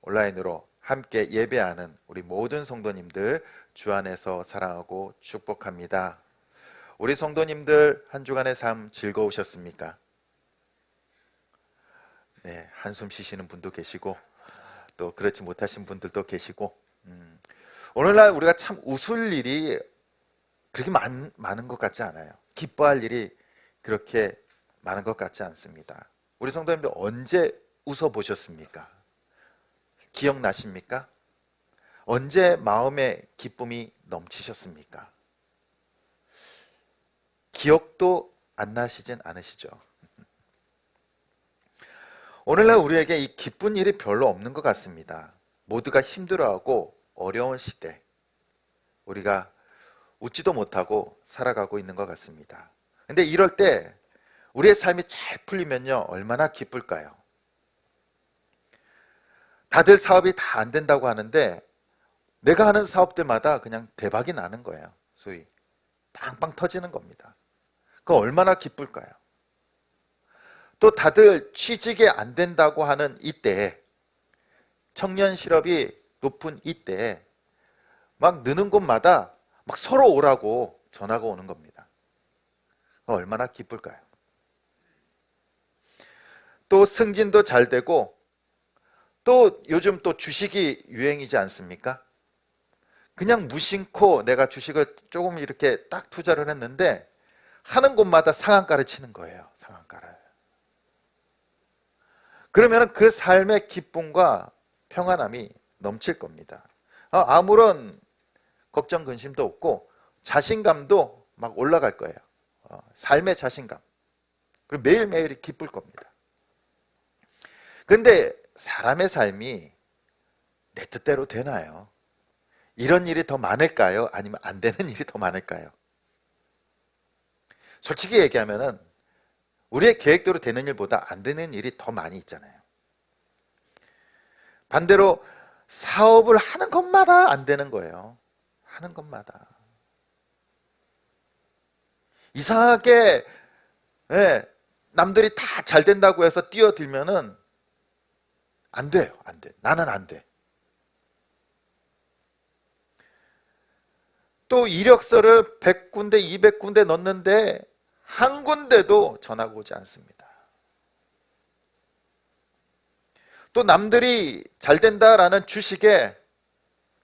온라인으로 함께 예배하는 우리 모든 성도님들 주 안에서 사랑하고 축복합니다. 우리 성도님들 한 주간의 삶 즐거우셨습니까? 네, 한숨 쉬시는 분도 계시고 또 그렇지 못하신 분들도 계시고 오늘날 우리가 참 웃을 일이 그렇게 많은 것 같지 않아요. 기뻐할 일이 그렇게 많은 것 같지 않습니다. 우리 성도님들 언제 웃어보셨습니까? 기억나십니까? 언제 마음에 기쁨이 넘치셨습니까? 기억도 안 나시진 않으시죠? 오늘날 우리에게 이 기쁜 일이 별로 없는 것 같습니다. 모두가 힘들어하고 어려운 시대, 우리가 웃지도 못하고 살아가고 있는 것 같습니다. 근데 이럴 때 우리의 삶이 잘 풀리면요, 얼마나 기쁠까요? 다들 사업이 다 안 된다고 하는데 내가 하는 사업들마다 그냥 대박이 나는 거예요. 소위 빵빵 터지는 겁니다. 그 얼마나 기쁠까요? 또 다들 취직이 안 된다고 하는 이때에, 청년 실업이 높은 이때에 막 느는 곳마다 막 서로 오라고 전화가 오는 겁니다. 얼마나 기쁠까요? 또 승진도 잘 되고 또 요즘 또 주식이 유행이지 않습니까? 그냥 무심코 내가 주식을 조금 이렇게 딱 투자를 했는데 하는 곳마다 상한가를 치는 거예요. 상한가를. 그러면 그 삶의 기쁨과 평안함이 넘칠 겁니다. 아무런 걱정 근심도 없고 자신감도 막 올라갈 거예요. 삶의 자신감. 그리고 매일매일이 기쁠 겁니다. 근데 사람의 삶이 내 뜻대로 되나요? 이런 일이 더 많을까요? 아니면 안 되는 일이 더 많을까요? 솔직히 얘기하면은 우리의 계획대로 되는 일보다 안 되는 일이 더 많이 있잖아요. 반대로 사업을 하는 것마다 안 되는 거예요. 하는 것마다. 이상하게 남들이 다 잘 된다고 해서 뛰어들면은 안 돼요. 안 돼. 나는 안 돼. 또 이력서를 100군데, 200군데 넣는데 한 군데도 전화가 오지 않습니다. 또 남들이 잘 된다라는 주식에,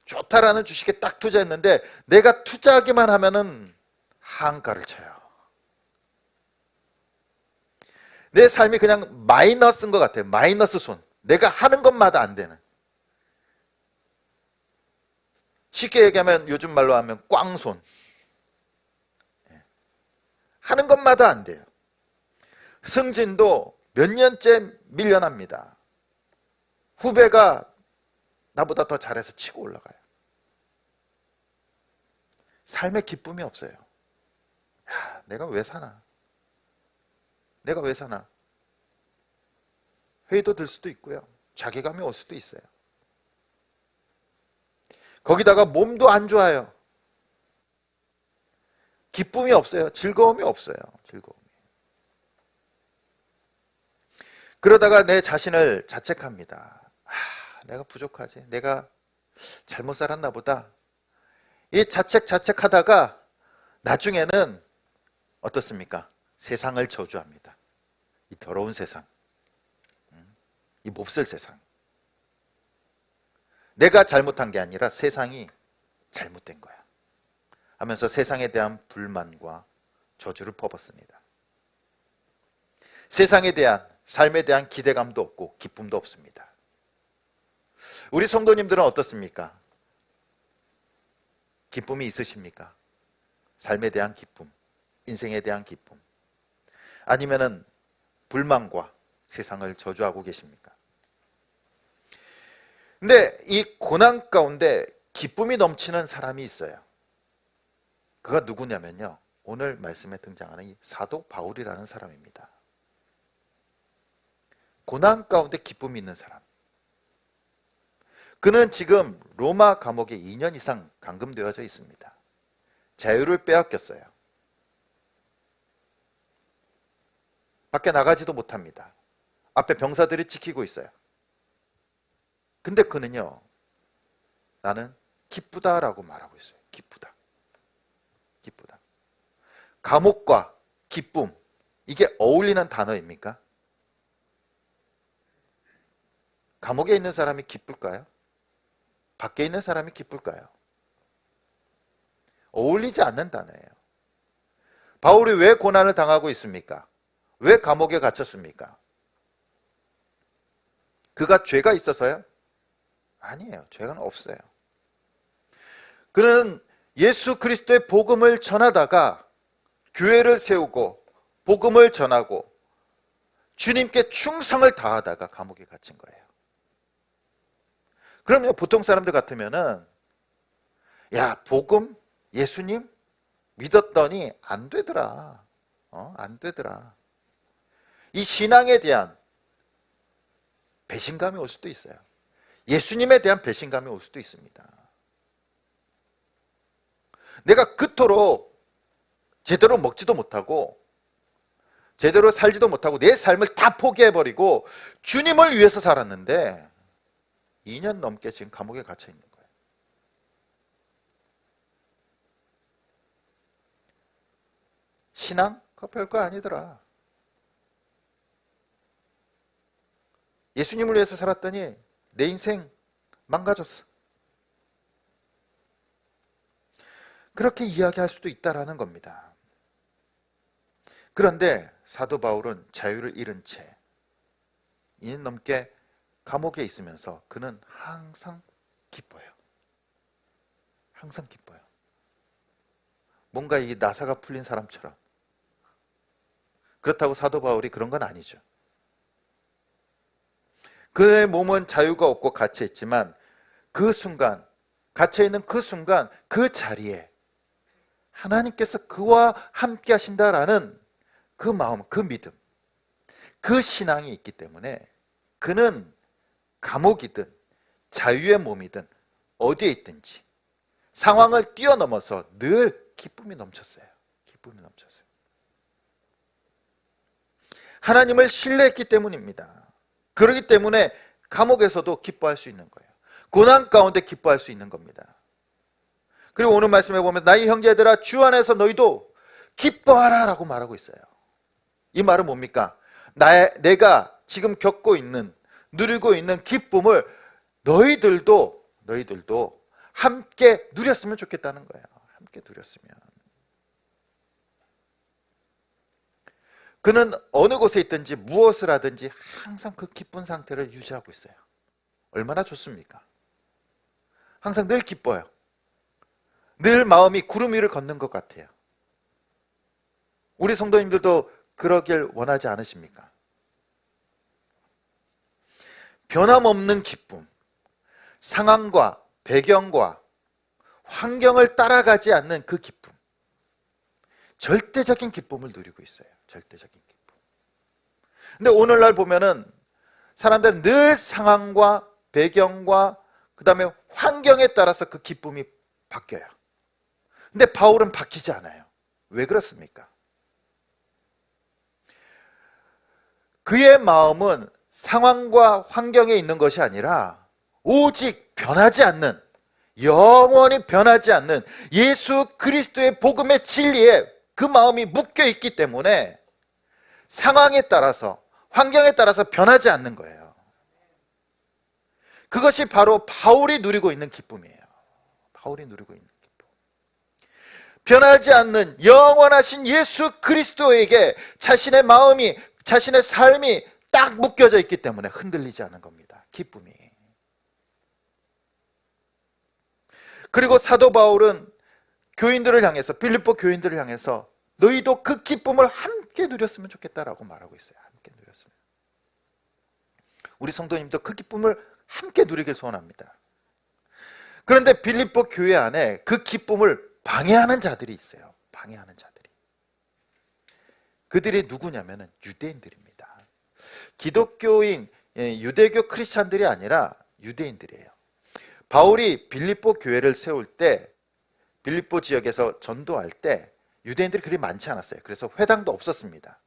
좋다라는 주식에 딱 투자했는데 내가 투자하기만 하면은 한가를 쳐요. 내 삶이 그냥 마이너스인 것 같아요. 마이너스 손. 내가 하는 것마다 안 되는. 쉽게 얘기하면 요즘 말로 하면 꽝손. 하는 것마다 안 돼요. 승진도 몇 년째 밀려납니다. 후배가 나보다 더 잘해서 치고 올라가요. 삶에 기쁨이 없어요. 내가 왜 사나? 내가 왜 사나? 회의도 들 수도 있고요. 자괴감이 올 수도 있어요. 거기다가 몸도 안 좋아요. 기쁨이 없어요. 즐거움이 없어요. 즐거움이. 그러다가 내 자신을 자책합니다. 내가 부족하지. 내가 잘못 살았나 보다. 이 자책하다가 나중에는 어떻습니까? 세상을 저주합니다. 이 더러운 세상. 이 몹쓸 세상. 내가 잘못한 게 아니라 세상이 잘못된 거야 하면서 세상에 대한 불만과 저주를 퍼붓습니다. 세상에 대한, 삶에 대한 기대감도 없고 기쁨도 없습니다. 우리 성도님들은 어떻습니까? 기쁨이 있으십니까? 삶에 대한 기쁨, 인생에 대한 기쁨, 아니면은 불만과 세상을 저주하고 계십니까? 근데 이 고난 가운데 기쁨이 넘치는 사람이 있어요. 그가 누구냐면요, 오늘 말씀에 등장하는 이 사도 바울이라는 사람입니다. 고난 가운데 기쁨이 있는 사람. 그는 지금 로마 감옥에 2년 이상 감금되어져 있습니다. 자유를 빼앗겼어요. 밖에 나가지도 못합니다. 앞에 병사들이 지키고 있어요. 근데 그는요, 나는 기쁘다라고 말하고 있어요. 기쁘다. 기쁘다. 감옥과 기쁨, 이게 어울리는 단어입니까? 감옥에 있는 사람이 기쁠까요? 밖에 있는 사람이 기쁠까요? 어울리지 않는 단어예요. 바울이 왜 고난을 당하고 있습니까? 왜 감옥에 갇혔습니까? 그가 죄가 있어서요? 아니에요. 죄가 없어요. 그는 예수 그리스도의 복음을 전하다가 교회를 세우고 복음을 전하고 주님께 충성을 다하다가 감옥에 갇힌 거예요. 그러면 보통 사람들 같으면은 야, 복음, 예수님 믿었더니 안 되더라. 안 되더라. 이 신앙에 대한 배신감이 올 수도 있어요. 예수님에 대한 배신감이 올 수도 있습니다. 내가 그토록 제대로 먹지도 못하고 제대로 살지도 못하고 내 삶을 다 포기해버리고 주님을 위해서 살았는데 2년 넘게 지금 감옥에 갇혀 있는 거예요. 신앙? 그거 별거 아니더라. 예수님을 위해서 살았더니 내 인생 망가졌어. 그렇게 이야기할 수도 있다라는 겁니다. 그런데 사도 바울은 자유를 잃은 채 2년 넘게 감옥에 있으면서 그는 항상 기뻐요. 항상 기뻐요. 뭔가 이게 나사가 풀린 사람처럼. 그렇다고 사도 바울이 그런 건 아니죠. 그의 몸은 자유가 없고 갇혀있지만 그 순간, 갇혀있는 그 순간 그 자리에 하나님께서 그와 함께 하신다라는 그 마음, 그 믿음, 그 신앙이 있기 때문에 그는 감옥이든 자유의 몸이든 어디에 있든지 상황을 뛰어넘어서 늘 기쁨이 넘쳤어요. 기쁨이 넘쳤어요. 하나님을 신뢰했기 때문입니다. 그렇기 때문에 감옥에서도 기뻐할 수 있는 거예요. 고난 가운데 기뻐할 수 있는 겁니다. 그리고 오늘 말씀에 보면 나의 형제들아 주 안에서 너희도 기뻐하라 라고 말하고 있어요. 이 말은 뭡니까? 내가 지금 겪고 있는, 누리고 있는 기쁨을 너희들도 함께 누렸으면 좋겠다는 거예요. 함께 누렸으면. 그는 어느 곳에 있든지 무엇을 하든지 항상 그 기쁜 상태를 유지하고 있어요. 얼마나 좋습니까? 항상 늘 기뻐요. 늘 마음이 구름 위를 걷는 것 같아요. 우리 성도님들도 그러길 원하지 않으십니까? 변함없는 기쁨, 상황과 배경과 환경을 따라가지 않는 그 기쁨, 절대적인 기쁨을 누리고 있어요. 절대적인 기쁨. 근데 오늘날 보면은 사람들은 늘 상황과 배경과 그 다음에 환경에 따라서 그 기쁨이 바뀌어요. 근데 바울은 바뀌지 않아요. 왜 그렇습니까? 그의 마음은 상황과 환경에 있는 것이 아니라 오직 변하지 않는, 영원히 변하지 않는 예수 그리스도의 복음의 진리에 그 마음이 묶여 있기 때문에 상황에 따라서, 환경에 따라서 변하지 않는 거예요. 그것이 바로 바울이 누리고 있는 기쁨이에요. 바울이 누리고 있는 기쁨. 변하지 않는 영원하신 예수 그리스도에게 자신의 마음이, 자신의 삶이 딱 묶여져 있기 때문에 흔들리지 않은 겁니다. 기쁨이. 그리고 사도 바울은 교인들을 향해서, 빌립보 교인들을 향해서 너희도 그 기쁨을 함께 누렸으면 좋겠다라고 말하고 있어요. 함께 누렸으면. 우리 성도님도 그 기쁨을 함께 누리길 소원합니다. 그런데 빌립보 교회 안에 그 기쁨을 방해하는 자들이 있어요. 방해하는 자들이. 그들이 누구냐면은 유대인들입니다. 기독교인, 유대교 크리스찬들이 아니라 유대인들이에요. 바울이 빌립보 교회를 세울 때, 빌립보 지역에서 전도할 때 유대인들이 그리 많지 않았어요. 그래서 회당도 없었습니다.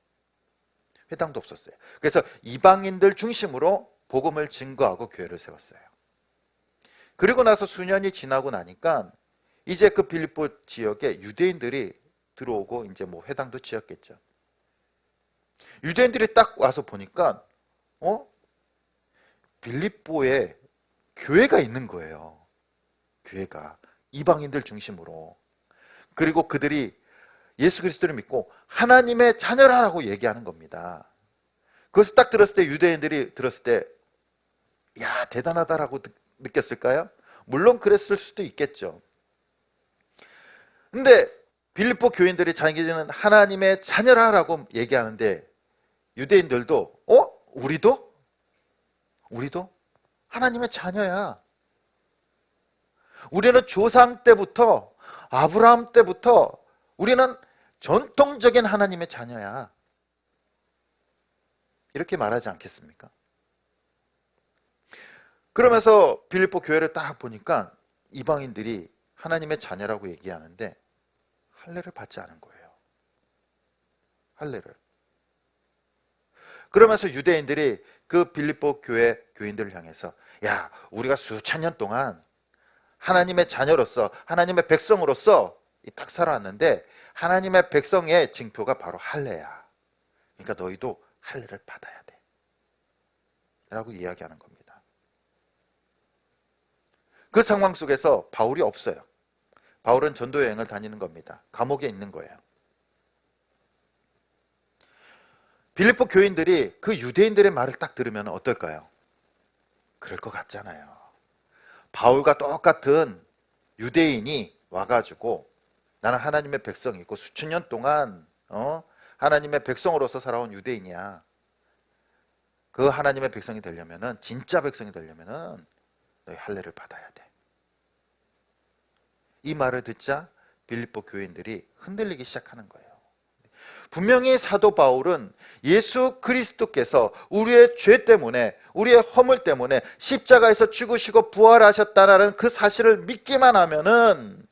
회당도 없었어요. 그래서 이방인들 중심으로 복음을 증거하고 교회를 세웠어요. 그리고 나서 수년이 지나고 나니까 이제 그 빌립보 지역에 유대인들이 들어오고 이제 뭐 회당도 지었겠죠. 유대인들이 딱 와서 보니까 빌립보에 교회가 있는 거예요. 교회가 이방인들 중심으로. 그리고 그들이 예수 그리스도를 믿고 하나님의 자녀라고 얘기하는 겁니다. 그것을 딱 들었을 때 유대인들이 들었을 때 야, 대단하다라고 느꼈을까요? 물론 그랬을 수도 있겠죠. 근데 빌립보 교인들이 자기들은 하나님의 자녀라고 얘기하는데 유대인들도 우리도 하나님의 자녀야. 우리는 조상 때부터 아브라함 때부터 우리는 전통적인 하나님의 자녀야. 이렇게 말하지 않겠습니까? 그러면서 빌립보 교회를 딱 보니까 이방인들이 하나님의 자녀라고 얘기하는데 할례를 받지 않은 거예요. 할례를. 그러면서 유대인들이 그 빌립보 교회 교인들을 향해서 야, 우리가 수천 년 동안 하나님의 자녀로서 하나님의 백성으로서 딱 살아왔는데 하나님의 백성의 징표가 바로 할례야. 그러니까 너희도 할례를 받아야 돼 라고 이야기하는 겁니다. 그 상황 속에서 바울이 없어요. 바울은 전도 여행을 다니는 겁니다. 감옥에 있는 거예요. 빌립보 교인들이 그 유대인들의 말을 딱 들으면 어떨까요? 그럴 것 같잖아요. 바울과 똑같은 유대인이 와가지고 나는 하나님의 백성이고 수천 년 동안 하나님의 백성으로서 살아온 유대인이야. 그 하나님의 백성이 되려면은, 진짜 백성이 되려면은 너희 할례를 받아야 돼. 이 말을 듣자 빌립보 교인들이 흔들리기 시작하는 거예요. 분명히 사도 바울은 예수 그리스도께서 우리의 죄 때문에, 우리의 허물 때문에 십자가에서 죽으시고 부활하셨다라는 그 사실을 믿기만 하면은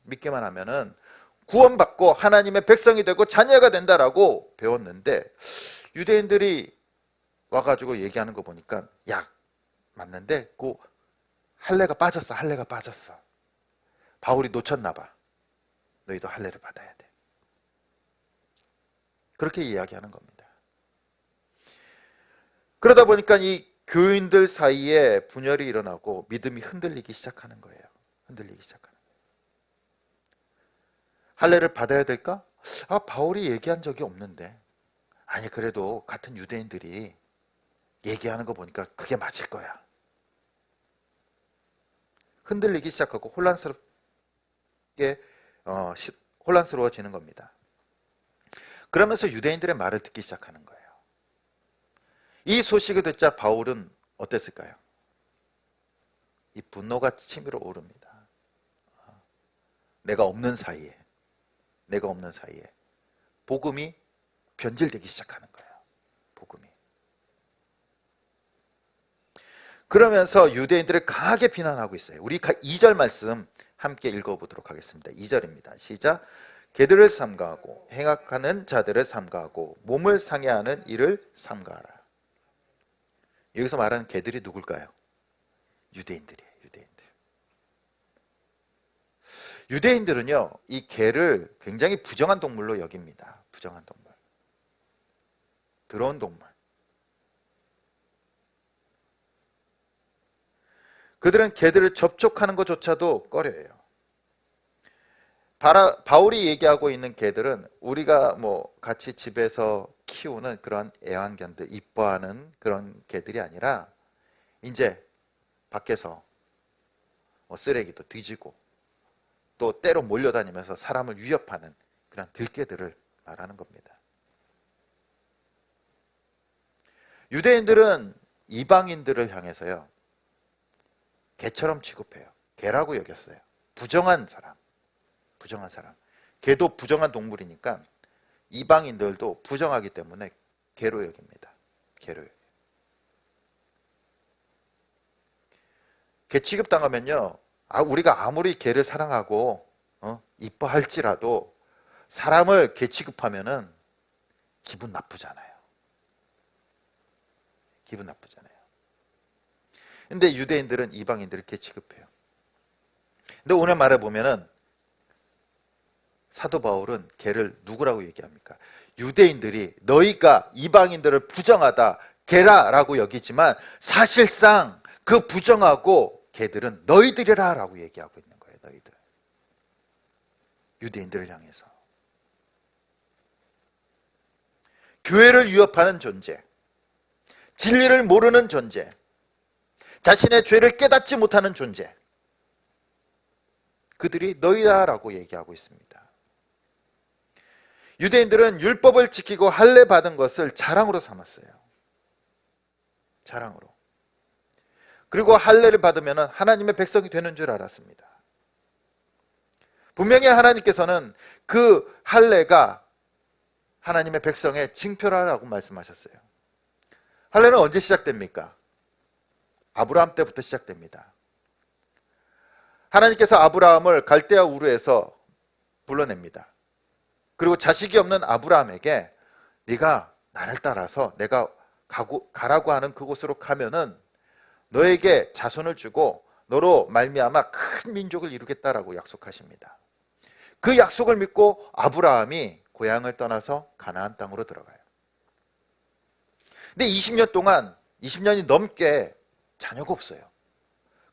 구원받고 하나님의 백성이 되고 자녀가 된다라고 배웠는데, 유대인들이 와가지고 얘기하는 거 보니까 야, 맞는데 그 할례가 빠졌어. 바울이 놓쳤나 봐. 너희도 할례를 받아야 돼. 그렇게 이야기하는 겁니다. 그러다 보니까 이 교인들 사이에 분열이 일어나고 믿음이 흔들리기 시작하는 거예요. 할례를 받아야 될까? 바울이 얘기한 적이 없는데. 아니, 그래도 같은 유대인들이 얘기하는 거 보니까 그게 맞을 거야. 흔들리기 시작하고 혼란스러워지는 겁니다. 그러면서 유대인들의 말을 듣기 시작하는 거예요. 이 소식을 듣자 바울은 어땠을까요? 이 분노가 치밀어 오릅니다. 내가 없는 사이에 복음이 변질되기 시작하는 거예요. 복음이. 그러면서 유대인들을 강하게 비난하고 있어요. 우리 2절 말씀 함께 읽어보도록 하겠습니다. 2절입니다. 시작. 개들을 삼가하고 행악하는 자들을 삼가하고 몸을 상해하는 이를 삼가하라. 여기서 말하는 개들이 누굴까요? 유대인들이에요. 유대인들은요, 이 개를 굉장히 부정한 동물로 여깁니다. 부정한 동물. 더러운 동물. 그들은 개들을 접촉하는 것조차도 꺼려해요. 바울이 얘기하고 있는 개들은 우리가 뭐 같이 집에서 키우는 그런 애완견들, 이뻐하는 그런 개들이 아니라 이제 밖에서 쓰레기도 뒤지고 또 때로 몰려다니면서 사람을 위협하는 그런 들개들을 말하는 겁니다. 유대인들은 이방인들을 향해서요, 개처럼 취급해요. 개라고 여겼어요. 부정한 사람. 개도 부정한 동물이니까 이방인들도 부정하기 때문에 개로 여깁니다. 개 취급당하면요, 우리가 아무리 개를 사랑하고 이뻐할지라도 사람을 개 취급하면은 기분 나쁘잖아요. 근데 유대인들은 이방인들을 개 취급해요. 근데 오늘 말해 보면은 사도 바울은 걔를 누구라고 얘기합니까? 유대인들이 너희가 이방인들을 부정하다 걔라라고 여기지만 사실상 그 부정하고 걔들은 너희들이라 라고 얘기하고 있는 거예요. 너희들. 유대인들을 향해서. 교회를 위협하는 존재, 진리를 모르는 존재, 자신의 죄를 깨닫지 못하는 존재, 그들이 너희다라고 얘기하고 있습니다. 유대인들은 율법을 지키고 할례 받은 것을 자랑으로 삼았어요. 자랑으로. 그리고 할례를 받으면 하나님의 백성이 되는 줄 알았습니다. 분명히 하나님께서는 그 할례가 하나님의 백성의 징표라고 말씀하셨어요. 할례는 언제 시작됩니까? 아브라함 때부터 시작됩니다. 하나님께서 아브라함을 갈대아 우르에서 불러냅니다. 그리고 자식이 없는 아브라함에게 네가 나를 따라서 내가 가라고 하는 그곳으로 가면은 너에게 자손을 주고 너로 말미암아 큰 민족을 이루겠다라고 약속하십니다. 그 약속을 믿고 아브라함이 고향을 떠나서 가나안 땅으로 들어가요. 근데 20년이 넘게 자녀가 없어요.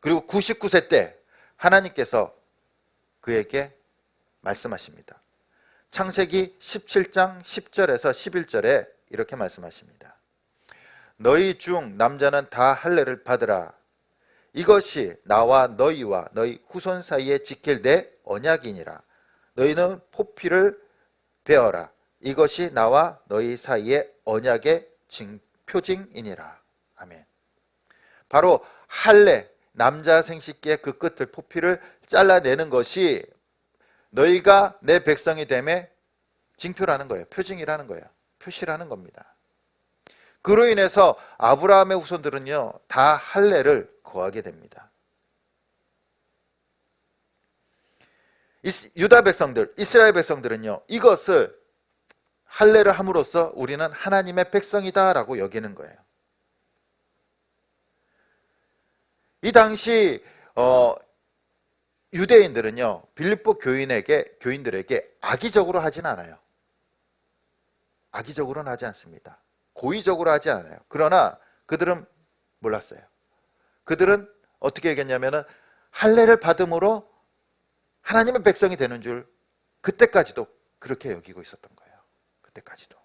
그리고 99세 때 하나님께서 그에게 말씀하십니다. 창세기 17장 10절에서 11절에 이렇게 말씀하십니다. 너희 중 남자는 다 할례를 받으라. 이것이 나와 너희와 너희 후손 사이에 지킬 내 언약이니라. 너희는 포피를 베어라. 이것이 나와 너희 사이의 언약의 표징이니라. 아멘. 바로 할례, 남자 생식기의 그 끝을 포피를 잘라내는 것이 너희가 내 백성이 됨의 징표라는 거예요. 표징이라는 거예요. 표시라는 겁니다. 그로 인해서 아브라함의 후손들은요, 다 할례를 거하게 됩니다. 유다 백성들, 이스라엘 백성들은요, 이것을 할례를 함으로써 우리는 하나님의 백성이다라고 여기는 거예요. 이 당시 유대인들은요, 빌립보 교인들에게 악의적으로 하진 않아요. 악의적으로는 하지 않습니다. 고의적으로 하지 않아요. 그러나 그들은 몰랐어요. 그들은 어떻게 얘기했냐면은 할례를 받음으로 하나님의 백성이 되는 줄 그때까지도 그렇게 여기고 있었던 거예요. 그때까지도.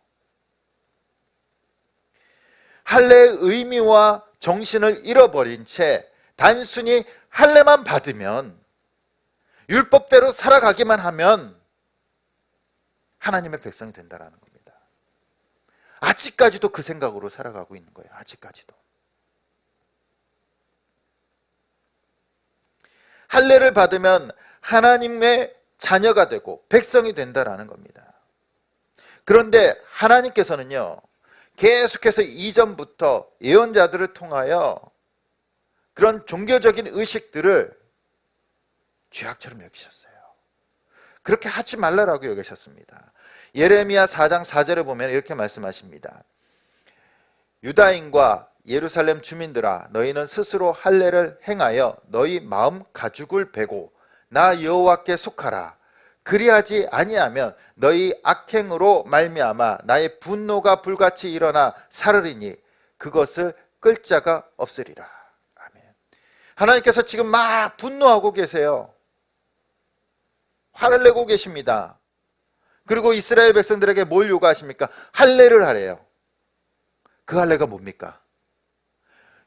할례의 의미와 정신을 잃어버린 채 단순히 할례만 받으면, 율법대로 살아가기만 하면 하나님의 백성이 된다는 겁니다. 아직까지도 그 생각으로 살아가고 있는 거예요. 아직까지도. 할례를 받으면 하나님의 자녀가 되고 백성이 된다는 겁니다. 그런데 하나님께서는요, 계속해서 이전부터 예언자들을 통하여 그런 종교적인 의식들을 죄악처럼 여기셨어요. 그렇게 하지 말라라고 여기셨습니다. 예레미야 4장 4절에 보면 이렇게 말씀하십니다. 유다인과 예루살렘 주민들아, 너희는 스스로 할례를 행하여 너희 마음 가죽을 베고 나 여호와께 속하라. 그리하지 아니하면 너희 악행으로 말미암아 나의 분노가 불같이 일어나 사르리니 그것을 끌 자가 없으리라. 아멘. 하나님께서 지금 막 분노하고 계세요. 화를 내고 계십니다. 그리고 이스라엘 백성들에게 뭘 요구하십니까? 할례를 하래요. 그 할례가 뭡니까?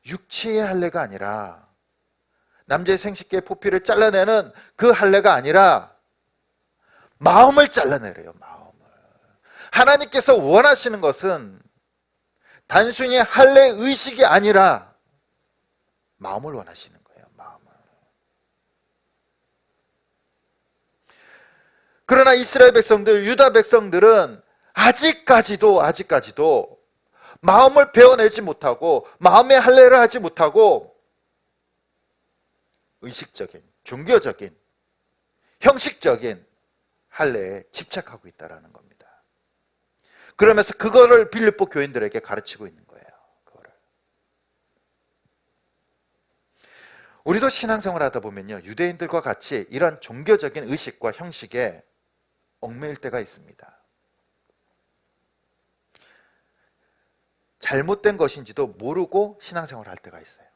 육체의 할례가 아니라, 남자의 생식기의 포피를 잘라내는 그 할례가 아니라 마음을 잘라내래요. 마음을. 하나님께서 원하시는 것은 단순히 할례 의식이 아니라 마음을 원하시는 거예요. 마음을. 그러나 이스라엘 백성들, 유다 백성들은 아직까지도 마음을 배워내지 못하고 마음의 할례를 하지 못하고 의식적인, 종교적인, 형식적인 할례에 집착하고 있다는 겁니다. 그러면서 그거를 빌립보 교인들에게 가르치고 있는 거예요. 그거를. 우리도 신앙생활 하다 보면요, 유대인들과 같이 이런 종교적인 의식과 형식에 얽매일 때가 있습니다. 잘못된 것인지도 모르고 신앙생활 할 때가 있어요.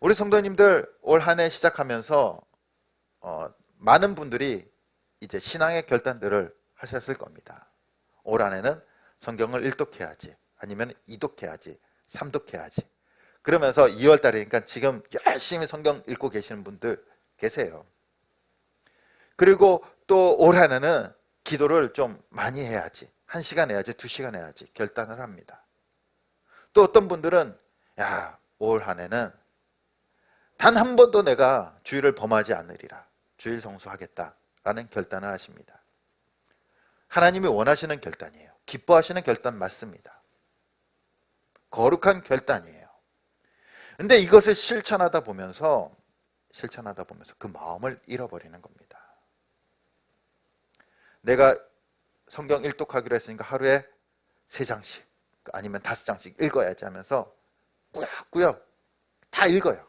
우리 성도님들 올 한 해 시작하면서 많은 분들이 이제 신앙의 결단들을 하셨을 겁니다. 올 한 해는 성경을 1독해야지, 아니면 2독해야지, 3독해야지. 그러면서 2월 달이니까 지금 열심히 성경 읽고 계시는 분들 계세요. 그리고 또 올 한 해는 기도를 좀 많이 해야지, 1시간 해야지, 2시간 해야지 결단을 합니다. 또 어떤 분들은 올 한 해는 단 한 번도 내가 주일을 범하지 않으리라, 주일 성수하겠다라는 결단을 하십니다. 하나님이 원하시는 결단이에요. 기뻐하시는 결단 맞습니다. 거룩한 결단이에요. 근데 이것을 실천하다 보면서 그 마음을 잃어버리는 겁니다. 내가 성경 1독하기로 했으니까 하루에 3장씩 아니면 5장씩 읽어야지 하면서 꾸역꾸역 다 읽어요.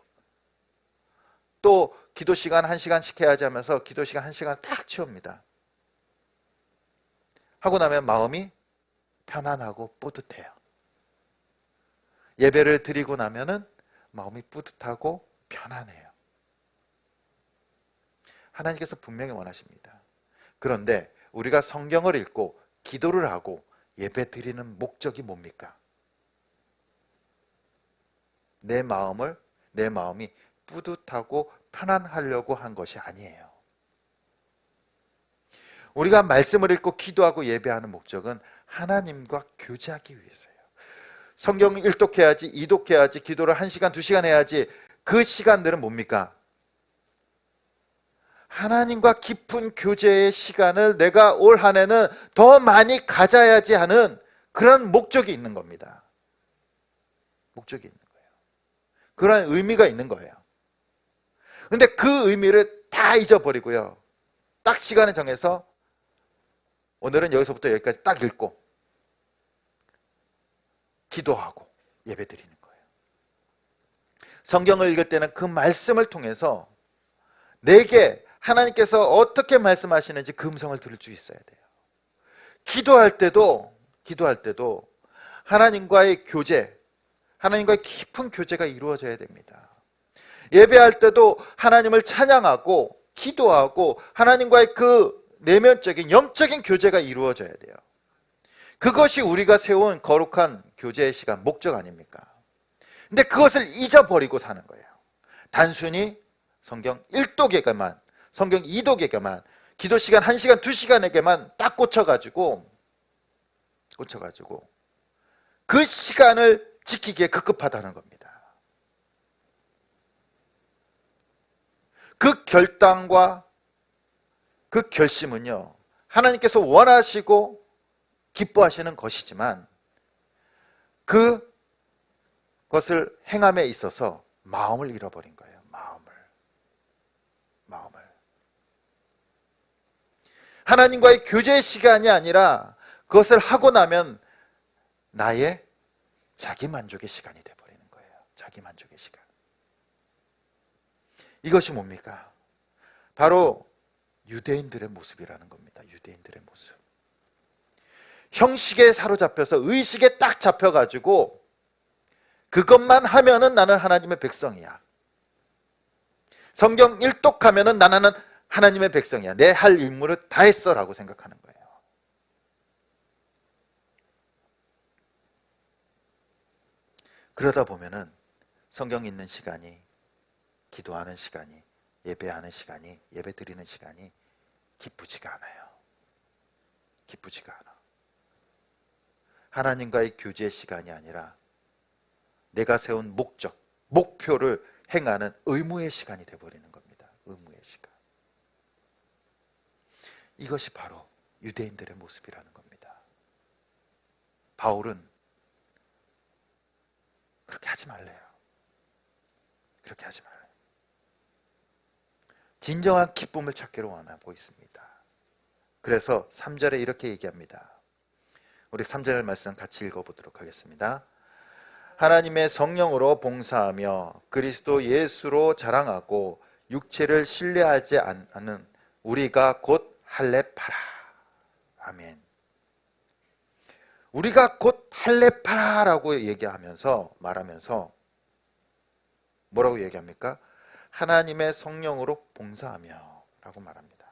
또 기도 시간 1시간씩 해야지 하면서 기도 시간 1시간 딱 채웁니다. 하고 나면 마음이 편안하고 뿌듯해요. 예배를 드리고 나면은 마음이 뿌듯하고 편안해요. 하나님께서 분명히 원하십니다. 그런데 우리가 성경을 읽고 기도를 하고 예배 드리는 목적이 뭡니까? 내 마음이 뿌듯하고 편안하려고 한 것이 아니에요. 우리가 말씀을 읽고 기도하고 예배하는 목적은 하나님과 교제하기 위해서예요. 성경 1독해야지, 2독해야지, 기도를 1시간, 2시간 해야지. 그 시간들은 뭡니까? 하나님과 깊은 교제의 시간을 내가 올 한 해는 더 많이 가져야지 하는 그런 목적이 있는 겁니다. 목적이 있는 거예요. 그런 의미가 있는 거예요. 근데 그 의미를 다 잊어버리고요, 딱 시간을 정해서 오늘은 여기서부터 여기까지 딱 읽고 기도하고 예배 드리는 거예요. 성경을 읽을 때는 그 말씀을 통해서 내게 하나님께서 어떻게 말씀하시는지 그 음성을 들을 수 있어야 돼요. 기도할 때도 하나님과의 교제, 하나님과의 깊은 교제가 이루어져야 됩니다. 예배할 때도 하나님을 찬양하고 기도하고 하나님과의 그 내면적인 영적인 교제가 이루어져야 돼요. 그것이 우리가 세운 거룩한 교제의 시간, 목적 아닙니까? 근데 그것을 잊어버리고 사는 거예요. 단순히 성경 1독에게만, 성경 2독에게만, 기도 시간 1시간, 2시간에게만 딱 꽂혀가지고 그 시간을 지키기에 급급하다는 겁니다. 그 결단과 그 결심은요, 하나님께서 원하시고 기뻐하시는 것이지만 그것을 행함에 있어서 마음을 잃어버린 거예요. 마음을. 하나님과의 교제의 시간이 아니라 그것을 하고 나면 나의 자기만족의 시간이 되어버리는 거예요. 자기만족의 시간. 이것이 뭡니까? 바로 유대인들의 모습이라는 겁니다. 유대인들의 모습. 형식에 사로잡혀서 의식에 딱 잡혀가지고 그것만 하면은 나는 하나님의 백성이야. 성경 1독하면은 나는 하나님의 백성이야. 내 할 임무를 다 했어 라고 생각하는 거예요. 그러다 보면은 성경 읽는 시간이, 기도하는 시간이, 예배하는 시간이, 예배 드리는 시간이 기쁘지가 않아요. 기쁘지가 않아. 하나님과의 교제의 시간이 아니라 내가 세운 목적, 목표를 행하는 의무의 시간이 되어버리는 겁니다. 의무의 시간. 이것이 바로 유대인들의 모습이라는 겁니다. 바울은 그렇게 하지 말래요. 그렇게 하지 말래요. 진정한 기쁨을 찾기를 원하고 있습니다. 그래서 3절에 이렇게 얘기합니다. 우리 3절 말씀 같이 읽어보도록 하겠습니다. 하나님의 성령으로 봉사하며 그리스도 예수로 자랑하고 육체를 신뢰하지 않는 우리가 곧 할례파라. 아멘. 우리가 곧 할례파라라고 말하면서 뭐라고 얘기합니까? 하나님의 성령으로 봉사하며 라고 말합니다.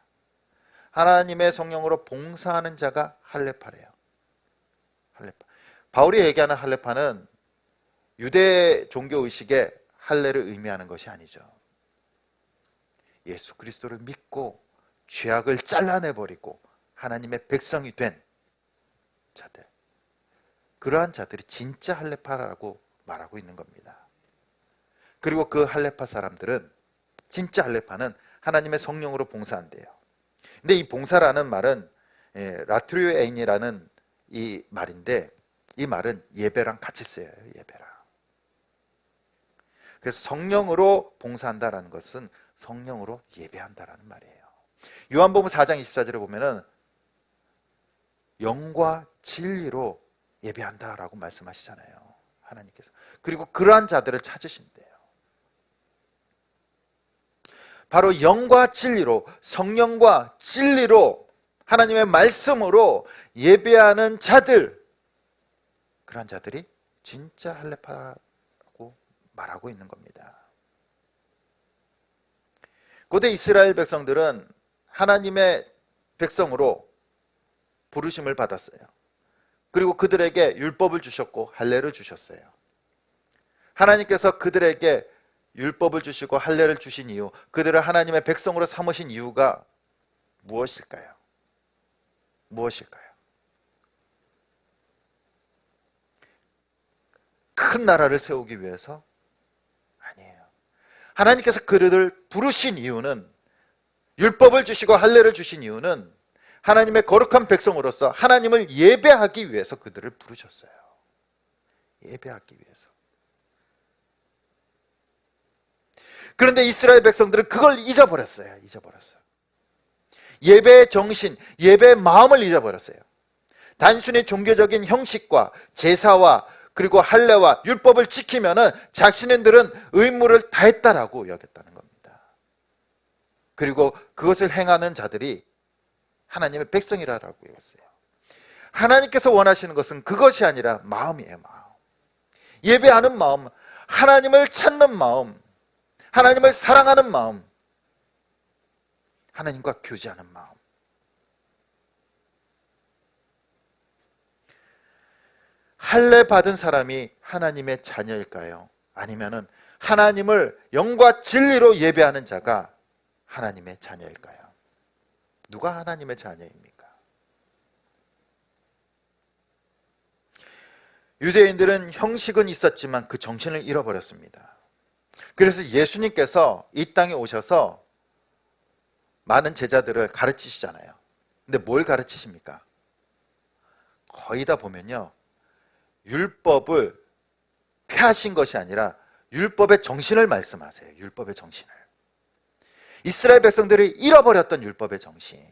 하나님의 성령으로 봉사하는 자가 할례파래요. 할례파. 바울이 얘기하는 할례파는 유대 종교의식의 할례를 의미하는 것이 아니죠. 예수 그리스도를 믿고 죄악을 잘라내버리고 하나님의 백성이 된 자들, 그러한 자들이 진짜 할례파라고 말하고 있는 겁니다. 그리고 그 할례파 사람들은, 진짜 할례파는 하나님의 성령으로 봉사한대요. 근데 이 봉사라는 말은 라트리오에인이라는 이 말인데, 이 말은 예배랑 같이 쓰여요. 예배랑. 그래서 성령으로 봉사한다라는 것은 성령으로 예배한다라는 말이에요. 요한복음 4장 24절에 보면은 영과 진리로 예배한다라고 말씀하시잖아요. 하나님께서. 그리고 그러한 자들을 찾으신대요. 바로 영과 진리로, 성령과 진리로, 하나님의 말씀으로 예배하는 자들, 그러한 자들이 진짜 할례파라고 말하고 있는 겁니다. 고대 이스라엘 백성들은 하나님의 백성으로 부르심을 받았어요. 그리고 그들에게 율법을 주셨고 할례를 주셨어요. 하나님께서 그들에게 율법을 주시고 할례를 주신 이유, 그들을 하나님의 백성으로 삼으신 이유가 무엇일까요? 무엇일까요? 큰 나라를 세우기 위해서? 아니에요. 하나님께서 그들을 부르신 이유는, 율법을 주시고 할례를 주신 이유는 하나님의 거룩한 백성으로서 하나님을 예배하기 위해서 그들을 부르셨어요. 예배하기 위해서. 그런데 이스라엘 백성들은 그걸 잊어버렸어요. 예배의 정신, 예배의 마음을 잊어버렸어요. 단순히 종교적인 형식과 제사와 그리고 할례와 율법을 지키면은 자신들은 의무를 다했다라고 여겼다는 겁니다. 그리고 그것을 행하는 자들이 하나님의 백성이라고 여겼어요. 하나님께서 원하시는 것은 그것이 아니라 마음이에요. 마음. 예배하는 마음, 하나님을 찾는 마음, 하나님을 사랑하는 마음, 하나님과 교제하는 마음. 할례 받은 사람이 하나님의 자녀일까요? 아니면은 하나님을 영과 진리로 예배하는 자가 하나님의 자녀일까요? 누가 하나님의 자녀입니까? 유대인들은 형식은 있었지만 그 정신을 잃어버렸습니다. 그래서 예수님께서 이 땅에 오셔서 많은 제자들을 가르치시잖아요. 근데 뭘 가르치십니까? 거의 다 보면요, 율법을 폐하신 것이 아니라 율법의 정신을 말씀하세요. 율법의 정신을. 이스라엘 백성들이 잃어버렸던 율법의 정신,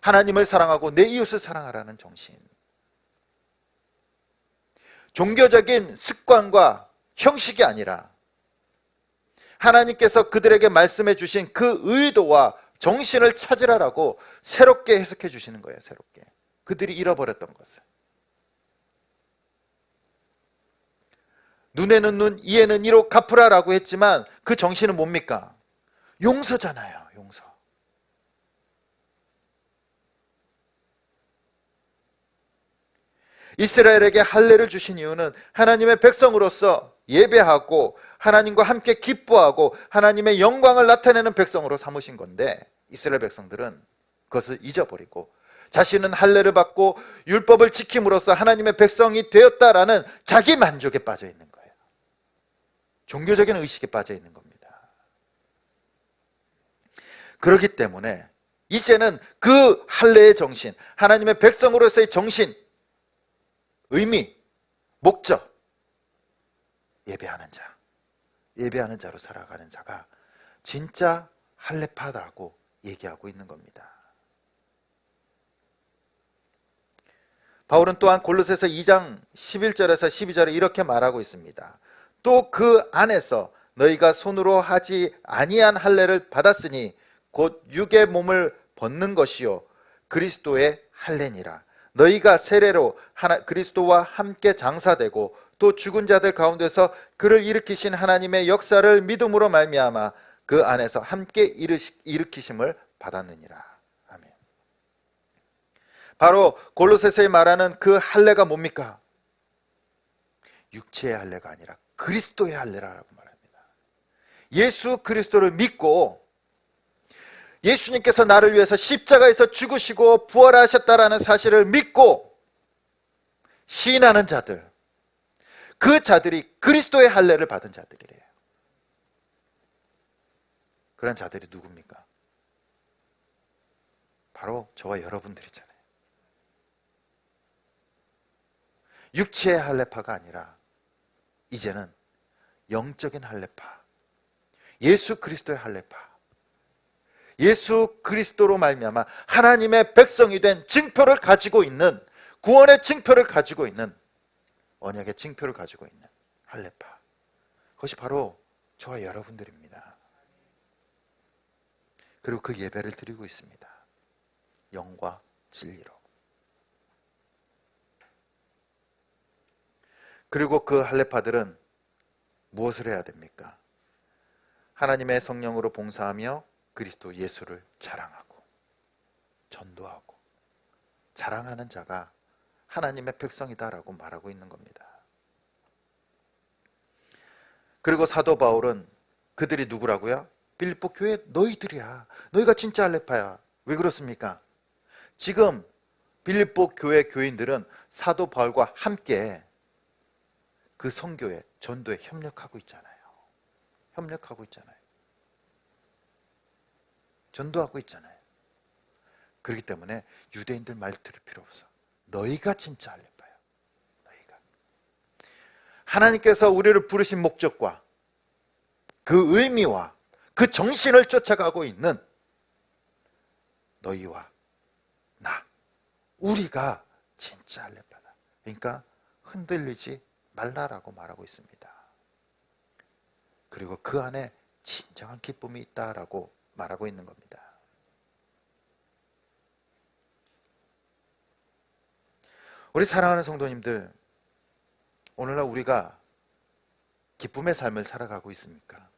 하나님을 사랑하고 내 이웃을 사랑하라는 정신, 종교적인 습관과 형식이 아니라 하나님께서 그들에게 말씀해 주신 그 의도와 정신을 찾으라라고 새롭게 해석해 주시는 거예요. 새롭게. 그들이 잃어버렸던 것을. 눈에는 눈, 이에는 이로 갚으라라고 했지만 그 정신은 뭡니까? 용서잖아요. 용서. 이스라엘에게 할례를 주신 이유는 하나님의 백성으로서 예배하고 하나님과 함께 기뻐하고 하나님의 영광을 나타내는 백성으로 삼으신 건데, 이스라엘 백성들은 그것을 잊어버리고 자신은 할례를 받고 율법을 지킴으로써 하나님의 백성이 되었다라는 자기 만족에 빠져 있는 거예요. 종교적인 의식에 빠져 있는 겁니다. 그렇기 때문에 이제는 그 할례의 정신, 하나님의 백성으로서의 정신, 의미, 목적, 예배하는 자, 예배하는 자로 살아가는 자가 진짜 할례파다라고 얘기하고 있는 겁니다. 바울은 또한 골로새서 2장 11절에서 12절에 이렇게 말하고 있습니다. 또 그 안에서 너희가 손으로 하지 아니한 할례를 받았으니 곧 육의 몸을 벗는 것이요 그리스도의 할례니라. 너희가 세례로 그리스도와 함께 장사되고 또 죽은 자들 가운데서 그를 일으키신 하나님의 역사를 믿음으로 말미암아 그 안에서 함께 일으키심을 받았느니라. 아멘. 바로 골로새서에 말하는 그 할례가 뭡니까? 육체의 할례가 아니라 그리스도의 할례라고 말합니다. 예수 그리스도를 믿고 예수님께서 나를 위해서 십자가에서 죽으시고 부활하셨다라는 사실을 믿고 시인하는 자들, 그 자들이 그리스도의 할례를 받은 자들이래요. 그런 자들이 누굽니까? 바로 저와 여러분들이잖아요. 육체의 할례파가 아니라 이제는 영적인 할례파, 예수 그리스도의 할례파, 예수 그리스도로 말미암아 하나님의 백성이 된 증표를 가지고 있는, 구원의 증표를 가지고 있는, 언약의 증표를 가지고 있는 할례파, 그것이 바로 저와 여러분들입니다. 그리고 그 예배를 드리고 있습니다. 영과 진리로. 그리고 그 할례파들은 무엇을 해야 됩니까? 하나님의 성령으로 봉사하며 그리스도 예수를 자랑하고 전도하고 자랑하는 자가 하나님의 백성이다라고 말하고 있는 겁니다. 그리고 사도 바울은 그들이 누구라고요? 빌립보 교회 너희들이야. 너희가 진짜 할례파야. 왜 그렇습니까? 지금 빌립보 교회 교인들은 사도 바울과 함께 그 선교에, 전도에 협력하고 있잖아요. 협력하고 있잖아요. 전도하고 있잖아요. 그렇기 때문에 유대인들 말 들을 필요 없어. 너희가 진짜 할례파야. 너희가. 하나님께서 우리를 부르신 목적과 그 의미와 그 정신을 쫓아가고 있는 너희와 나, 우리가 진짜 할례파다. 그러니까 흔들리지 말라라고 말하고 있습니다. 그리고 그 안에 진정한 기쁨이 있다라고 말하고 있는 겁니다. 우리 사랑하는 성도님들, 오늘날 우리가 기쁨의 삶을 살아가고 있습니까?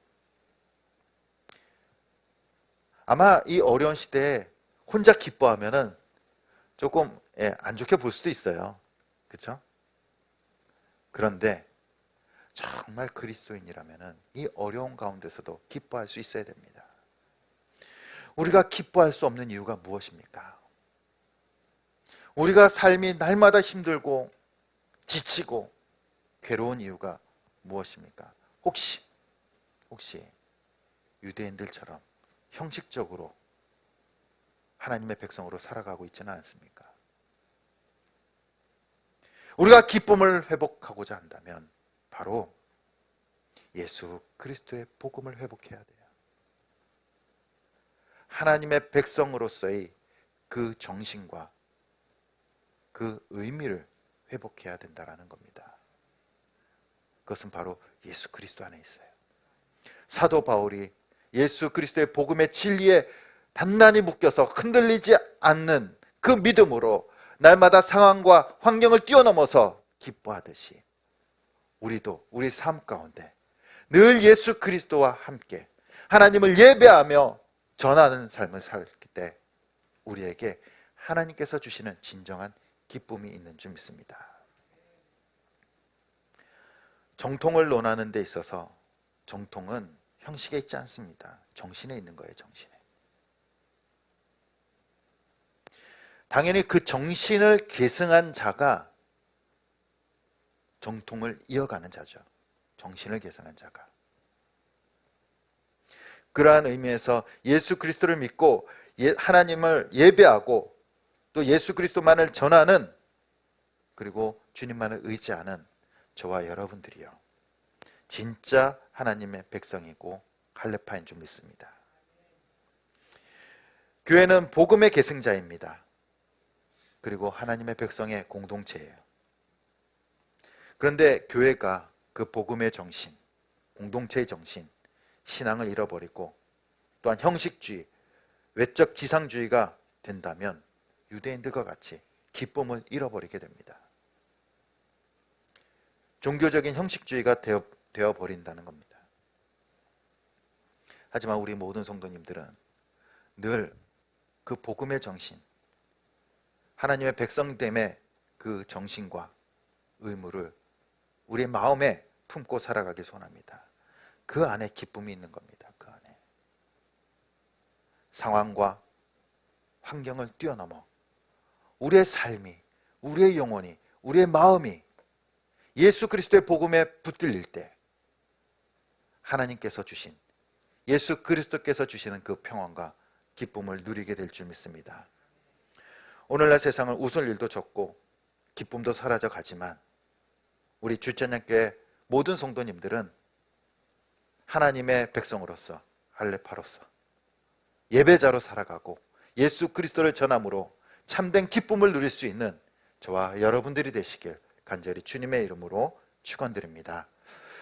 아마 이 어려운 시대에 혼자 기뻐하면은 조금 안 좋게 볼 수도 있어요. 그렇죠? 그런데 정말 그리스도인이라면은 이 어려운 가운데서도 기뻐할 수 있어야 됩니다. 우리가 기뻐할 수 없는 이유가 무엇입니까? 우리가 삶이 날마다 힘들고 지치고 괴로운 이유가 무엇입니까? 혹시 유대인들처럼 형식적으로 하나님의 백성으로 살아가고 있지는 않습니까? 우리가 기쁨을 회복하고자 한다면 바로 예수 그리스도의 복음을 회복해야 돼요. 하나님의 백성으로서의 그 정신과 그 의미를 회복해야 된다는 겁니다. 그것은 바로 예수 그리스도 안에 있어요. 사도 바울이 예수 그리스도의 복음의 진리에 단단히 묶여서 흔들리지 않는 그 믿음으로 날마다 상황과 환경을 뛰어넘어서 기뻐하듯이 우리도 우리 삶 가운데 늘 예수 그리스도와 함께 하나님을 예배하며 전하는 삶을 살기 때 우리에게 하나님께서 주시는 진정한 기쁨이 있는 줄 믿습니다. 정통을 논하는 데 있어서 정통은 형식에 있지 않습니다. 정신에 있는 거예요. 정신에. 당연히 그 정신을 계승한 자가 정통을 이어가는 자죠. 정신을 계승한 자가. 그러한 의미에서 예수 그리스도를 믿고 하나님을 예배하고 또 예수 그리스도만을 전하는, 그리고 주님만을 의지하는 저와 여러분들이요, 진짜 하나님의 백성이고 할례파인 줄 믿습니다. 교회는 복음의 계승자입니다. 그리고 하나님의 백성의 공동체예요. 그런데 교회가 그 복음의 정신, 공동체의 정신, 신앙을 잃어버리고 또한 형식주의, 외적 지상주의가 된다면 유대인들과 같이 기쁨을 잃어버리게 됩니다. 종교적인 형식주의가 되어버린다는 겁니다. 하지만 우리 모든 성도님들은 늘 그 복음의 정신, 하나님의 백성됨의 그 정신과 의무를 우리의 마음에 품고 살아가기 소원합니다. 그 안에 기쁨이 있는 겁니다. 그 안에 상황과 환경을 뛰어넘어 우리의 삶이, 우리의 영혼이, 우리의 마음이 예수 그리스도의 복음에 붙들릴 때 하나님께서 주신, 예수 그리스도께서 주시는 그 평안과 기쁨을 누리게 될 줄 믿습니다. 오늘날 세상은 웃을 일도 적고 기쁨도 사라져 가지만 우리 주천양교회 모든 성도님들은 하나님의 백성으로서, 할례파로서 예배자로 살아가고 예수 그리스도를 전함으로 참된 기쁨을 누릴 수 있는 저와 여러분들이 되시길 간절히 주님의 이름으로 축원드립니다.